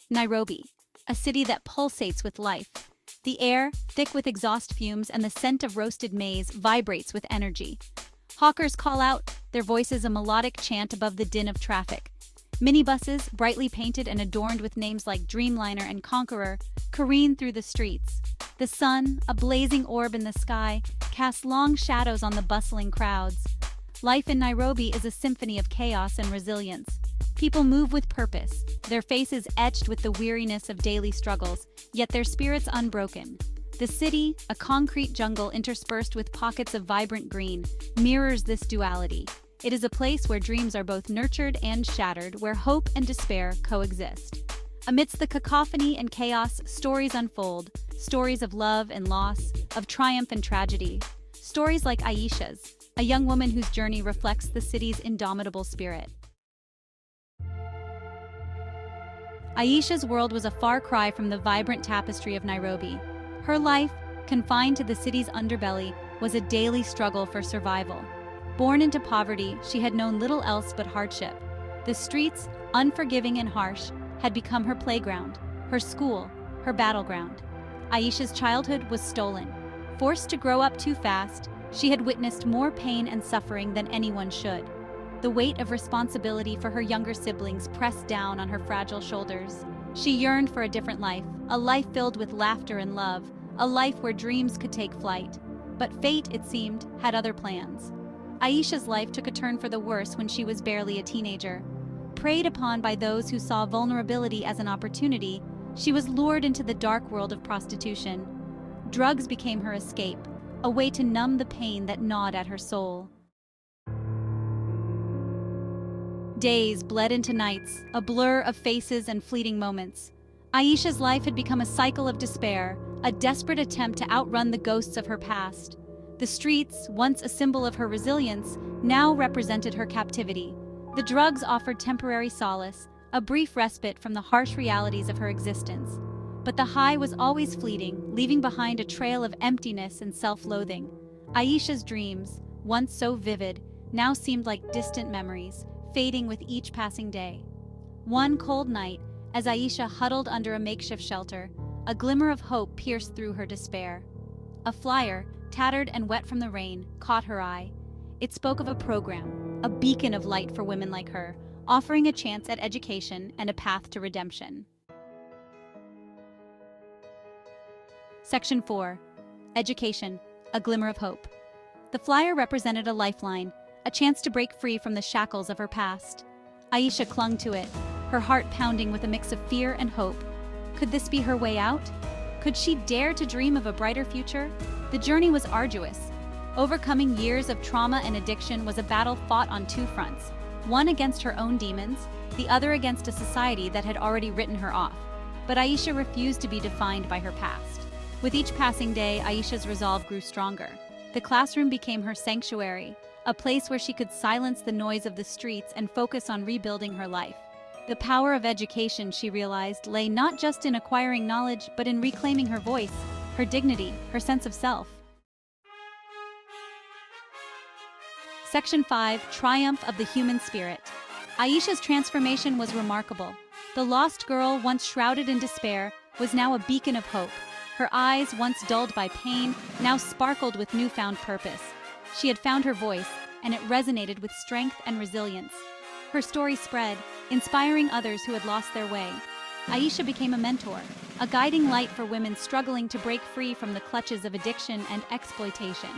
Nairobi, a city that pulsates with life. The air, thick with exhaust fumes and the scent of roasted maize, vibrates with energy. Hawkers call out, their voices a melodic chant above the din of traffic. Minibuses, brightly painted and adorned with names like Dreamliner and Conqueror, careen through the streets. The sun, a blazing orb in the sky, casts long shadows on the bustling crowds. Life in Nairobi is a symphony of chaos and resilience. People move with purpose, their faces etched with the weariness of daily struggles, yet their spirits unbroken. The city, a concrete jungle interspersed with pockets of vibrant green, mirrors this duality. It is a place where dreams are both nurtured and shattered, where hope and despair coexist. Amidst the cacophony and chaos, stories unfold, stories of love and loss, of triumph and tragedy. Stories like Aisha's, a young woman whose journey reflects the city's indomitable spirit. Aisha's world was a far cry from the vibrant tapestry of Nairobi. Her life, confined to the city's underbelly, was a daily struggle for survival. Born into poverty, she had known little else but hardship. The streets, unforgiving and harsh, had become her playground, her school, her battleground. Aisha's childhood was stolen. Forced to grow up too fast, she had witnessed more pain and suffering than anyone should. The weight of responsibility for her younger siblings pressed down on her fragile shoulders. She yearned for a different life, a life filled with laughter and love, a life where dreams could take flight. But fate, it seemed, had other plans. Aisha's life took a turn for the worse when she was barely a teenager. Preyed upon by those who saw vulnerability as an opportunity, she was lured into the dark world of prostitution. Drugs became her escape, a way to numb the pain that gnawed at her soul. Days bled into nights, a blur of faces and fleeting moments. Aisha's life had become a cycle of despair, a desperate attempt to outrun the ghosts of her past. The streets, once a symbol of her resilience, now represented her captivity. The drugs offered temporary solace, a brief respite from the harsh realities of her existence. But the high was always fleeting, leaving behind a trail of emptiness and self-loathing. Aisha's dreams, once so vivid, now seemed like distant memories, fading with each passing day. One cold night, as Aisha huddled under a makeshift shelter, a glimmer of hope pierced through her despair. A flyer, tattered and wet from the rain, caught her eye. It spoke of a program, a beacon of light for women like her, offering a chance at education and a path to redemption. Section 4. Education, a glimmer of hope. The flyer represented a lifeline, a chance to break free from the shackles of her past. Aisha clung to it, her heart pounding with a mix of fear and hope. Could this be her way out? Could she dare to dream of a brighter future? The journey was arduous. Overcoming years of trauma and addiction was a battle fought on two fronts, one against her own demons, the other against a society that had already written her off. But Aisha refused to be defined by her past. With each passing day, Aisha's resolve grew stronger. The classroom became her sanctuary, a place where she could silence the noise of the streets and focus on rebuilding her life. The power of education, she realized, lay not just in acquiring knowledge, but in reclaiming her voice, her dignity, her sense of self. Section 5. Triumph of the Human Spirit. Aisha's transformation was remarkable. The lost girl, once shrouded in despair, was now a beacon of hope. Her eyes, once dulled by pain, now sparkled with newfound purpose. She had found her voice, and it resonated with strength and resilience. Her story spread, inspiring others who had lost their way. Aisha became a mentor, a guiding light for women struggling to break free from the clutches of addiction and exploitation.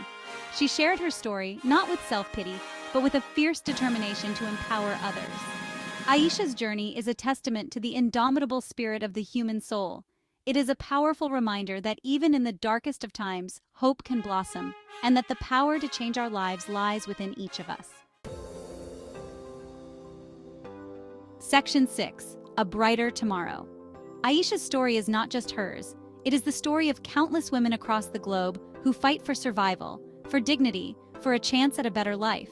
She shared her story, not with self-pity, but with a fierce determination to empower others. Aisha's journey is a testament to the indomitable spirit of the human soul. It is a powerful reminder that even in the darkest of times, hope can blossom, and that the power to change our lives lies within each of us. Section 6. A Brighter Tomorrow. Aisha's story is not just hers. It is the story of countless women across the globe who fight for survival, for dignity, for a chance at a better life.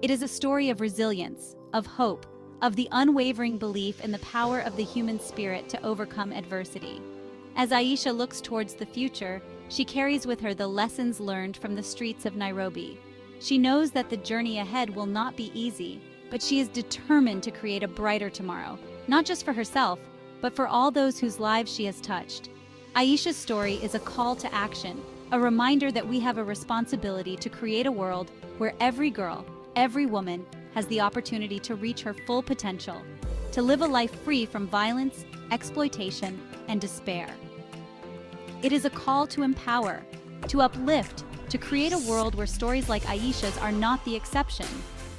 It is a story of resilience, of hope, of the unwavering belief in the power of the human spirit to overcome adversity. As Aisha looks towards the future, she carries with her the lessons learned from the streets of Nairobi. She knows that the journey ahead will not be easy, but she is determined to create a brighter tomorrow, not just for herself, but for all those whose lives she has touched. Aisha's story is a call to action, a reminder that we have a responsibility to create a world where every girl, every woman, has the opportunity to reach her full potential, to live a life free from violence, exploitation, and despair. It is a call to empower, to uplift, to create a world where stories like Aisha's are not the exception,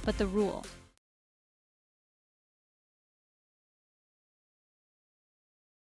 but the rule.